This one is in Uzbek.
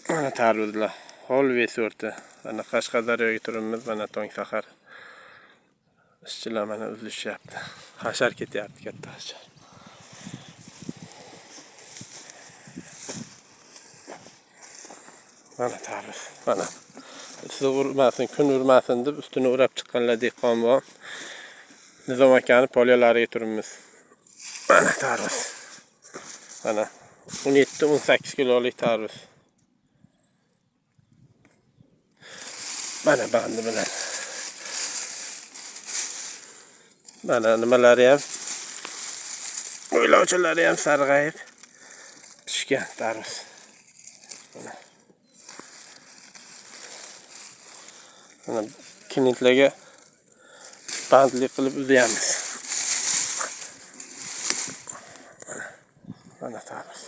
Mana tarvuzlar. Holvey sorti. Mana Qashqadaryoga turibmiz. Mana tong sahar. Ishchilar mana uzishyapti. Hashar ketyapti, katta hashar. Mana tarvuz. Mana. Issiq urmasin, kun urmasin deb ustini o'rab chiqqanlar dehqon bor. Nizom akani polyalariga turibmiz. Mana tarvuz. Mana 17-18 kilolik tarvuz. Mana bandi bilan. Mana nimalari ham, o'ylovchilari ham sarg'ayib tushgan tarvuz. Mana kinitlarga bandli qilib uzayamiz. Mana tarvuz.